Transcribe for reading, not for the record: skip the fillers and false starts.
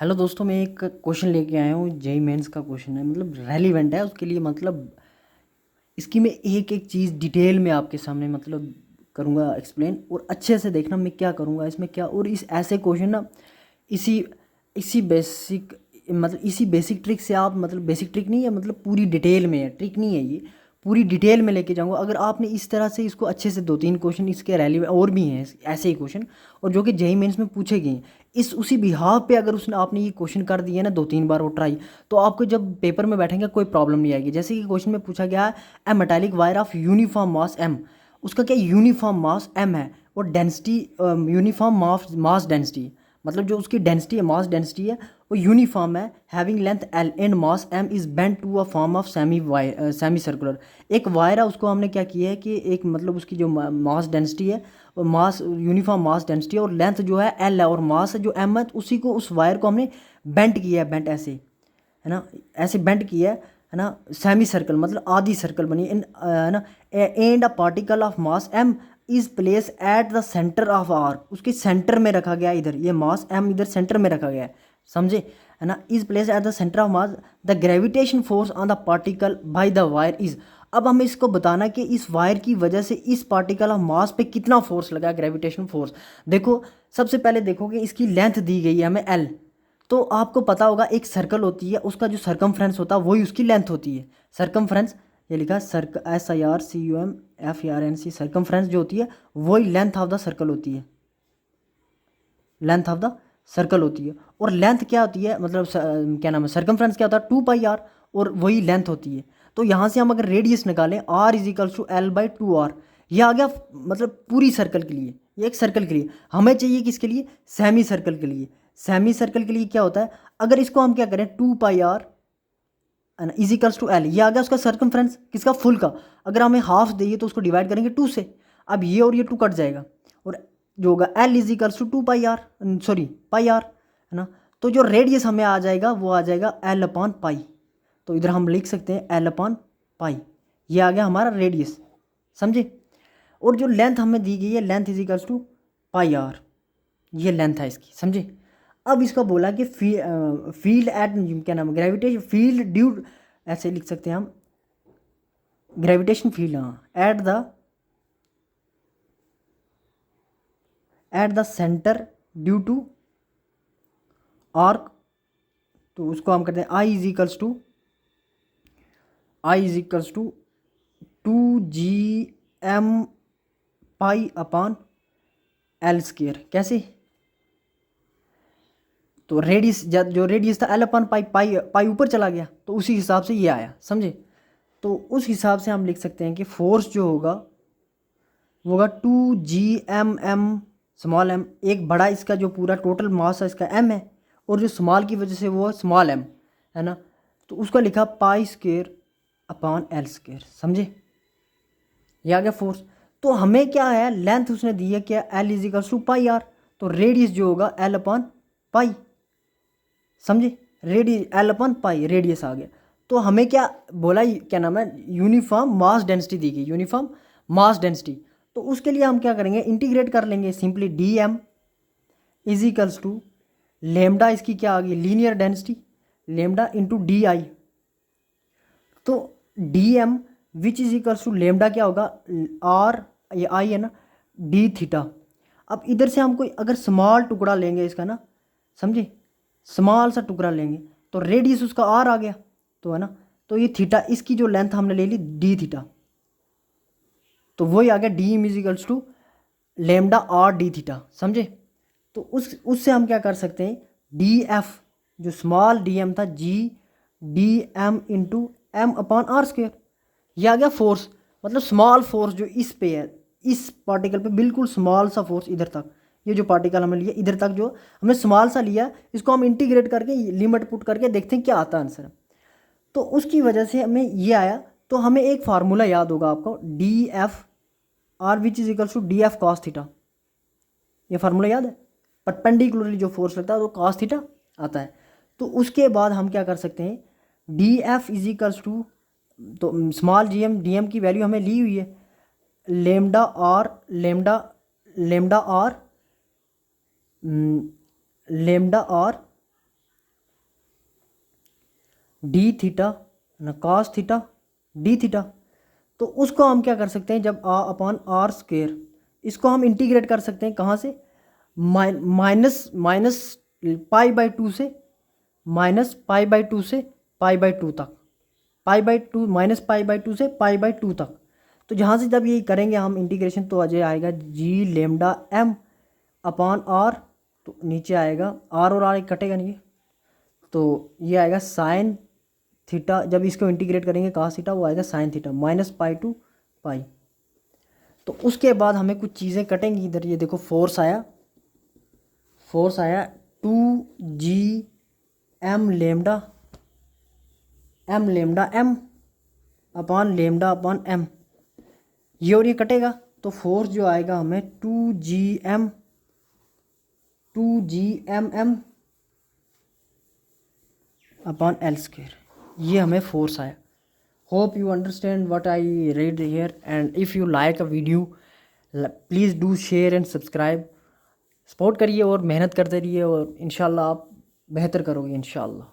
Hello दोस्तों, मैं एक क्वेश्चन लेके आया हूँ। जेई मेंस का क्वेश्चन है, मतलब रेलिवेंट है उसके लिए। मतलब इसकी मैं एक एक चीज़ डिटेल में आपके सामने मतलब करूँगा एक्सप्लेन, और अच्छे से देखना मैं क्या करूँगा इसमें क्या। और इस ऐसे क्वेश्चन ना इसी इसी बेसिक मतलब इसी बेसिक ट्रिक से आप, मतलब बेसिक ट्रिक नहीं है, मतलब पूरी डिटेल में है, ट्रिक नहीं है ये, पूरी डिटेल में लेके जाऊँगा। अगर आपने इस तरह से इसको अच्छे से दो तीन क्वेश्चन इसके रेलिवेंट और भी हैं ऐसे ही क्वेश्चन, और जो कि जेई मेंस में पूछे गए हैं, इस उसी बिहाफ पे अगर उसने आपने ये क्वेश्चन कर दिया ना दो तीन बार वो ट्राई, तो आपको जब पेपर में बैठेंगे कोई प्रॉब्लम नहीं आएगी। जैसे कि क्वेश्चन में पूछा गया है a metallic wire of uniform mass M. उसका क्या यूनिफॉर्म मास एम है, और डेंसिटी यूनिफॉर्म मास डेंसिटी, मतलब जो उसकी डेंसिटी है, मास डेंसिटी है, वो यूनिफॉर्म है। Having length L and mass M is bent to a form of semi circular. एक वायर है, उसको हमने क्या किया है कि एक मतलब उसकी जो मास डेंसिटी है, और मास यूनिफॉर्म मास डेंसिटी है, और लेंथ जो है एल है, और मास जो एम है, तो उसी को उस वायर को हमने बेंट किया है, बेंट ऐसे है ना, ऐसे बेंट किया है ना, सेमी सर्कल मतलब आधी सर्कल बनी इन है ना। And a particle of mass M is place at the centre of arc. उसके सेंटर में रखा गया, इधर ये मास एम इधर सेंटर में रखा गया है, समझे है ना। Is place at the centre of mass, the gravitation force on the particle by the wire is. अब हमें इसको बताना कि इस वायर की वजह से इस पार्टिकल ऑफ मास पे कितना फोर्स लगा, ग्रेविटेशन फोर्स। देखो, सबसे पहले देखो कि इसकी लेंथ दी गई है हमें एल। तो आपको पता होगा एक सर्कल होती है, उसका जो सरकमफ्रेंस होता है वही उसकी लेंथ होती है। सरकमफ्रेंस, ये लिखा है सर्क SIRCUMFERNC, सरकमफ्रेंस जो होती है वही लेंथ ऑफ द सर्कल होती है, लेंथ ऑफ द सर्कल होती है। और लेंथ क्या होती है, मतलब क्या नाम है, सरकमफ्रेंस क्या होता है 2πr, और वही लेंथ होती है। तो यहाँ से हम अगर रेडियस निकालें R = L/2R, ये आ गया मतलब पूरी सर्कल के लिए, ये एक सर्कल के लिए। हमें चाहिए किसके लिए, सेमी सर्कल के लिए। सेमी सर्कल के लिए क्या होता है, अगर इसको हम क्या करें 2πr = L, ये आ गया उसका सर्कमफ्रेंस किसका, फुल का। अगर हमें हाफ चाहिए तो उसको डिवाइड करेंगे 2 से। अब ये और ये 2 कट जाएगा, और जो होगा L = 2πr, सॉरी πr है ना। तो जो रेडियस हमें आ जाएगा वो आ जाएगा L/π। तो इधर हम लिख सकते हैं L/π, ये आ गया हमारा रेडियस, समझे। और जो लेंथ हमें दी गई है, लेंथ = πr, ये लेंथ है इसकी, समझे। अब इसका बोला कि फील्ड एट, क्या नाम है, ग्रेविटेशन फील्ड ड्यू, ऐसे लिख सकते हैं हम, ग्रेविटेशन फील्ड, हाँ, at the centre due to arc. तो उसको हम कहते हैं I = 2gm π/L²। कैसे, तो रेडियस, जो रेडियस था L/π, पाई ऊपर चला गया, तो उसी हिसाब से ये आया, समझे। तो उस हिसाब से हम लिख सकते हैं कि फोर्स जो होगा वो होगा 2gmm, एक बड़ा इसका जो पूरा टोटल मास है इसका m है, और जो स्मॉल की वजह से वो है स्मॉल m, है ना। तो उसका लिखा π² / L², समझे, ये आ गया फोर्स। तो हमें क्या है, लेंथ उसने दी है क्या, L = πr, तो रेडियस जो होगा L/π, समझे। रेडियस L/π रेडियस आ गया। तो हमें क्या बोला, क्या नाम है, यूनिफॉर्म मास डेंसिटी दी गई, यूनिफॉर्म मास डेंसिटी। तो उसके लिए हम क्या करेंगे, इंटीग्रेट कर लेंगे सिंपली। dm = लेमडा, इसकी क्या आ गई, linear density, lambda into di। तो dm विच = लेमडा क्या होगा, r, ये i है ना, d थीटा। अब इधर से हम कोई अगर स्मॉल टुकड़ा लेंगे इसका ना, समझे, स्मॉल सा टुकड़ा लेंगे, तो रेडियस उसका r आ गया, तो है ना। तो ये थीटा, इसकी जो लेंथ हमने ले ली d थीटा, तो वही आ गया dm = lambda r d theta, समझे। तो उससे हम क्या कर सकते हैं, df, जो स्मॉल dm था, g dm × m/r², ये आ गया फोर्स। मतलब स्मॉल फोर्स जो इस पे है, इस पार्टिकल पे बिल्कुल स्मॉल सा फोर्स इधर तक, ये जो पार्टिकल हमने लिया इधर तक जो हमने स्मॉल सा लिया, इसको हम इंटीग्रेट करके लिमिट पुट करके देखते हैं क्या आता है आंसर। तो उसकी वजह से हमें ये आया। तो हमें एक फार्मूला याद होगा आपको, df r = df cos theta, ये फार्मूला याद है। परपेंडिकुलरली जो फोर्स लगता है वो cos थीटा आता है। तो उसके बाद हम क्या कर सकते हैं, df = तो स्मॉल dm की वैल्यू हमें ली हुई है, lambda r, lambda r D theta ना कॉस थीटा डी थीटा। तो उसको हम क्या कर सकते हैं, जब आ अपॉन आर स्क्वेयर, इसको हम इंटीग्रेट कर सकते हैं कहाँ से, minus minus pi by two से, माइनस पाई बाई टू से पाई बाई टू तक, pi by two minus pi by two से पाई बाई टू तक। तो जहाँ से जब ये करेंगे हम इंटीग्रेशन तो अजय आएगा G lambda M upon R, तो नीचे आएगा आर और आर एक कटेगा नहीं, तो ये आएगा साइन थीटा, जब इसको इंटीग्रेट करेंगे कॉस थीटा वो आएगा sine theta minus pi two pi. तो उसके बाद हमें कुछ चीज़ें कटेंगी इधर, ये देखो फोर्स आया, फोर्स आया two G M lambda M upon lambda upon M, ये और ये कटेगा, तो फोर्स जो आएगा हमें two G M M upon L square, ये हमें फोर्स आया। Hope you understand what I read here, and if you like a video please do share and subscribe। Support करिए और मेहनत करते रहिए और इंशाल्लाह आप बेहतर करोगे इंशाल्लाह।